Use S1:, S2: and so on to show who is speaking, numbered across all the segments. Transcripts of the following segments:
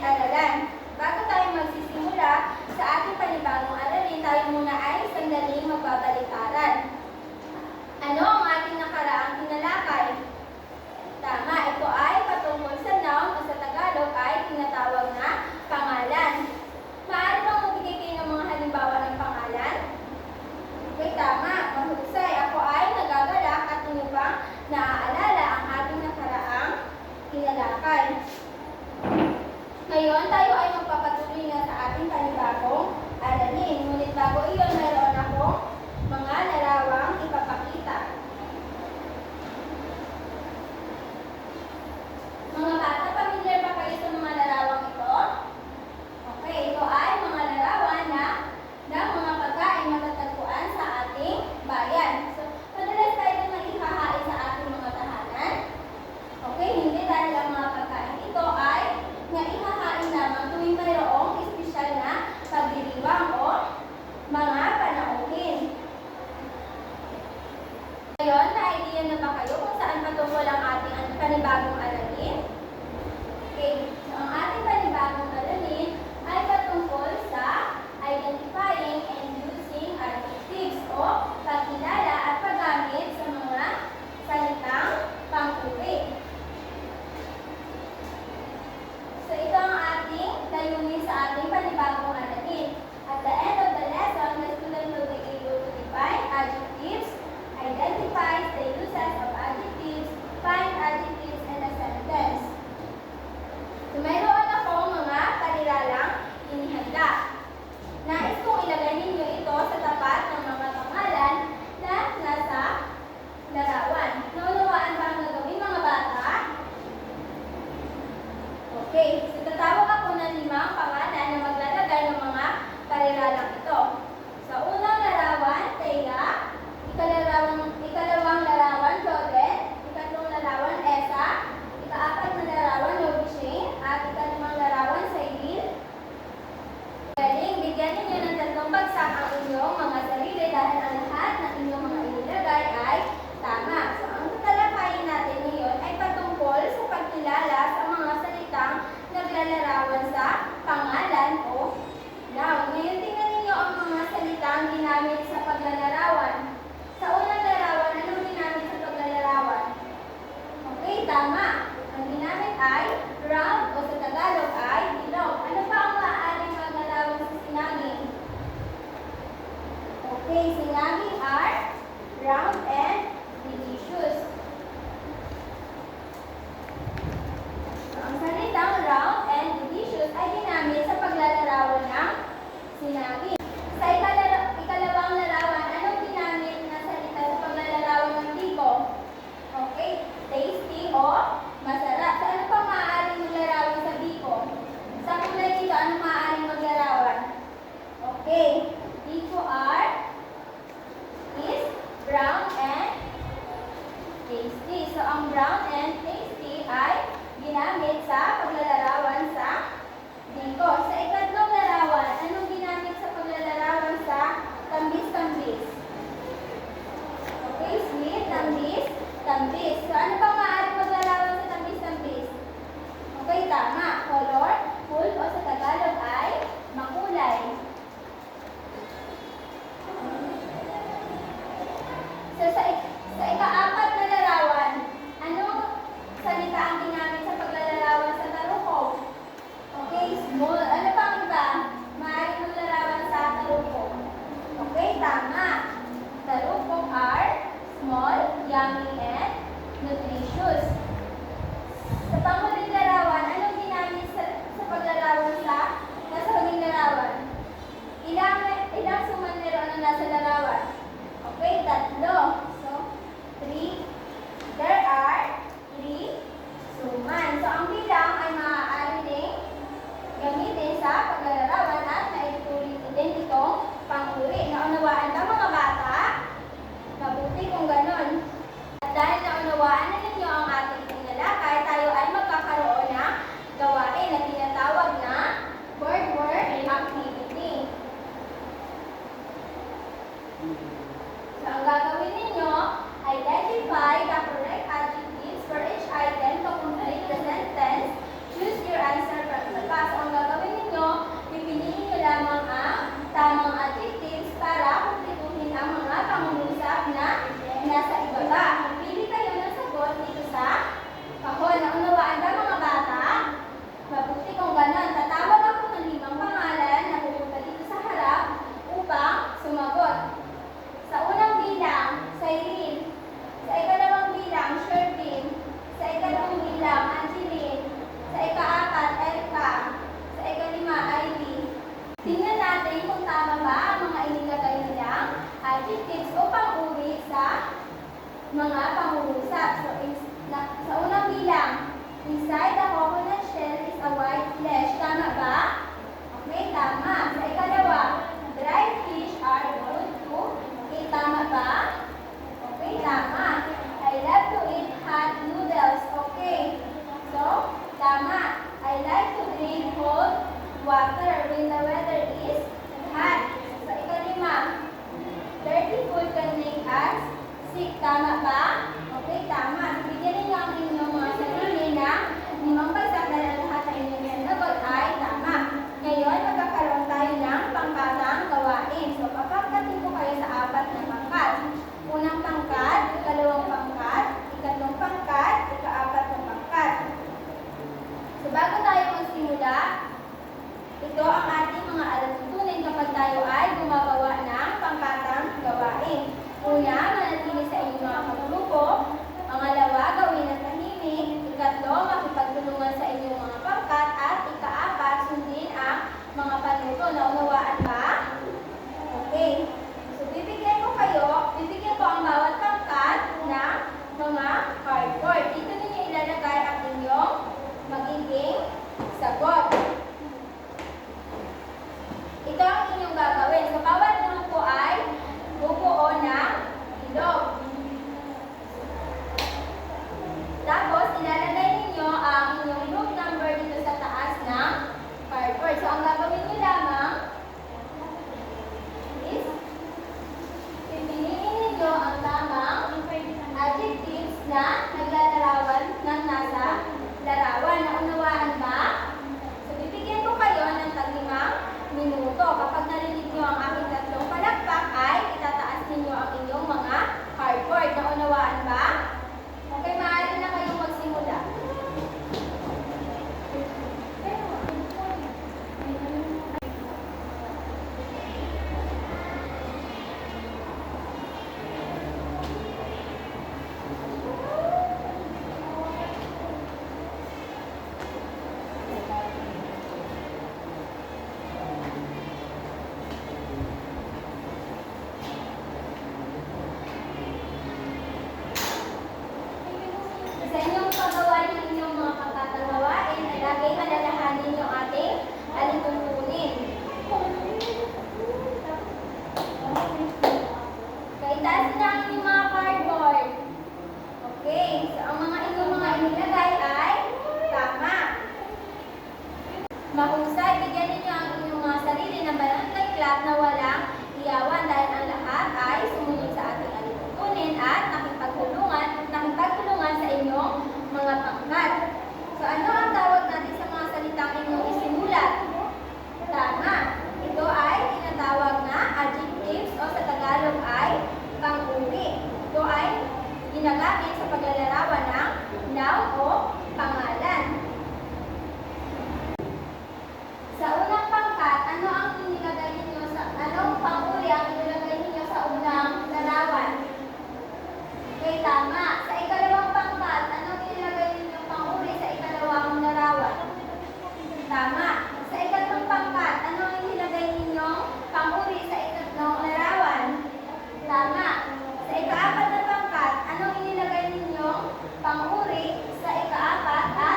S1: aralan. Bago tayo magsisimula sa ating panibagong aralin, tayo muna ay sandaling magbabalitaran. Ano ang ating nakaraang tinalakay? Tama, ito ay patungkol sa noun o sa Tagalog ay tinatawag na pangalan. Maaari bang magbigay kayo ng mga halimbawa ng pangalan? Okay, tama, mahusay. Ako ay nagagalak at inyo bang naaalala ang ating nakaraang tinalakay. Ngayon, tayo ay magpapatuloy na sa ating panibagong aralin. Ngunit bago iyon, mayroon akong mga larawang ipapakita. Mga bata, pamilyar ba kayo sa mga larawang ito? Okay, ito ay mga larawan ng mga pagkain matatagpuan sa ating bayan. So, madalas tayo nang ihahain sa ating mga tahanan. Okay, hindi dahil ang mga pagkain ito ay naihahain lamang tuwing mayroong espesyal na pagdiriwang o mga panauhin. Ngayon, na-idea na ba kayo kung saan patungkol ang ating panibagong aralin? Okay, so ang ating panibagong aralin ay patungkol sa identifying and using adjectives o pagkilala at paggamit sa mga salitang pang-uri. So ito ang ating layunin sa ating panibagong aralin. At the end of the lesson, the student will be able to define adjectives, identify the uses of adjectives, find adjectives in a sentence. So mayroon akong mga palilalang inihanda. Nais kong ilagay ninyo ito sa tapat ng mga pangalan na nasa larawan. Naunawaan ba ang gagawin, mga bata? Okay, so tatawag ako ng 5 pangalan na maglalagay ng mga palilalang ito. Sa unang larawan, Taya. Ikalawang larawan, Jordan. Ikatlong larawan, Esa. Ikaapat na larawan, Yogi Shane. At ikalimang larawan, Sailin. Galing, bigyan ninyo ng 3 bagsak ang inyong mga sarili dahil ang lahat ng inyong mga inilagay ay tama. So, ang tatalakayin natin ngayon ay patungkol sa pagkilala sa mga salitang naglalarawan sa pangalan o noun. Ngayon, tingnan ninyo ang mga salitang ginamit sa paglalarawan. Sa unang larawan, anong ginamit sa paglalarawan? Okay, tama. Ang ginamit ay round o sa Tagalog ay bilog. Ano pa ang maaaring maglarawan sa sinanging? Okay, sinanging are round and delicious. So, ang salitang round and delicious ay ginamit sa paglalarawan ng sinanging. Sa ikalawang larawan, anong ginamit na salita sa paglalarawan ng biko? Okay, tasty o masarap. So, ano pa maaaring maglarawan sa biko? Sa kulay dito, ano maaaring maglarawan? Okay, biko is brown and tasty. So, ang brown and tasty ay ginamit sa paglalarawan sa biko. Sa ikatlong larawan, anong ginamit sa paglalarawan sa tambis-tambis? Okay, sweet, tambis. So, ano pang maaaring maglarawan sa tambis-tambis? Okay, tama. Colorful o sa Tagalog ay makulay. So, sa ikaapat na larawan, anong salita ang ginamit sa paglalarawan sa tarukog? Okay, small. Ano pang iba? Maaaring maglarawan sa tarukog. Okay, tama. Tarukog are small, yummy, and nutritious. Sa panghuling larawan, anong ginamit sa paglarawan sa nasa huling larawan? Ilang suman meron ang nasa larawan? Okay, 3. So, 3. There are 3 suman. So, ang bilang ay maaari ding gamitin sa paglalarawan at naitulit din itong pang-uri. Naunawaan ba, mga bata? Mabuti kung ganon. At dahil naunawaan na ninyo ang ating tinalakay, tayo ay magkakaroon ng gawain na tinatawag na word activity. So, ang gagawin ninyo mga pangungusap. Sa unang bilang, inside the coconut shell is a white flesh. Tama ba? Okay, tama. Sa ikalawa, dried fish are good too. Okay, tama ba? Okay, tama. I love to eat hot noodles. Okay. So, tama. I like to drink cold water when the weather is hot. Sa ikalima, dirty food can make us sick. Tama ba? Okay, tama. Bigyan ninyo ang inyong mga sarili na limang bagsak na lahat na inyong sinagot ay tama. Ngayon, magkakaroon tayo ng pangkatang gawain. So, papagkatin ko kayo sa 4 na pangkat. Unang pangkat, ikalawang pangkat, ikatlong pangkat, ika-4 na pangkat. So, bago tayo magsimula, ito ang ating mga alatuntunin kapag tayo ay gumagawa ng pangkatang gawain. Una, manatili sa inyong mga kagrupo. Pangalawa, gawin ang tahimik. Ikatlo, makipagtulungan sa inyong mga pangkat. At ika-4, sundin ang mga panuto. Naunawaan ba? Okay. So, bibigyan ko ang bawat pangkat ng mga cardboard. Dito ninyo ilalagay ang inyong magiging sagot. Ito ang inyong gagawin. Sa bawat grupo ay bubuo ng ilog. Tapos, ilalagay ninyo ang inyong group number dito sa taas ng cardboard. So, ang gagawin nyo lamang is pipiliin ninyo ang tamang adjectives na naglalarawan ng nasa larawan. Naunawaan ba? So, bibigyan ko kayo ng 5 minuto. Kapag narinig nyo ang aking 3 palakpak, ay itataas ninyo ang inyong mga cardboard. Naunawaan ba? Okay, maaari na kayong magsimula. Sa inyong paggawa ng inyong mga pangkatang gawain, ay lagay alalahanin yung ating alituntunin. Kaitaas na ang inyong mga cardboard. Okay, so ang mga inyong mga inilagay ay tama. Mahusay, bigyan ninyo ang inyong mga sarili ng barangay club na walang iyawan dahil ang lahat ay sumunod sa ating alituntunin at nakipagtulungan sa inyong mga pangkat. So, ano ang tawag natin sa mga salitang inyong isinulat? Tama. Ito ay tinatawag na adjectives o sa Tagalog ay pang-uri. Ito ay ginagamit sa paglalarawan ng noun o pangalan. Sa unang pangkat, anong pang-uri ang inilagay ninyo sa unang larawan? Okay, tama. Sa ikalawang pangkat, anong inilagay ninyong pang-uri sa ikalawang larawan? Tama. Sa ikatlong pangkat, anong inilagay ninyong pang-uri sa ikatlong larawan? Tama. Sa ika-4 na pangkat, anong inilagay ninyong pang-uri sa ika-4 at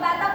S1: bata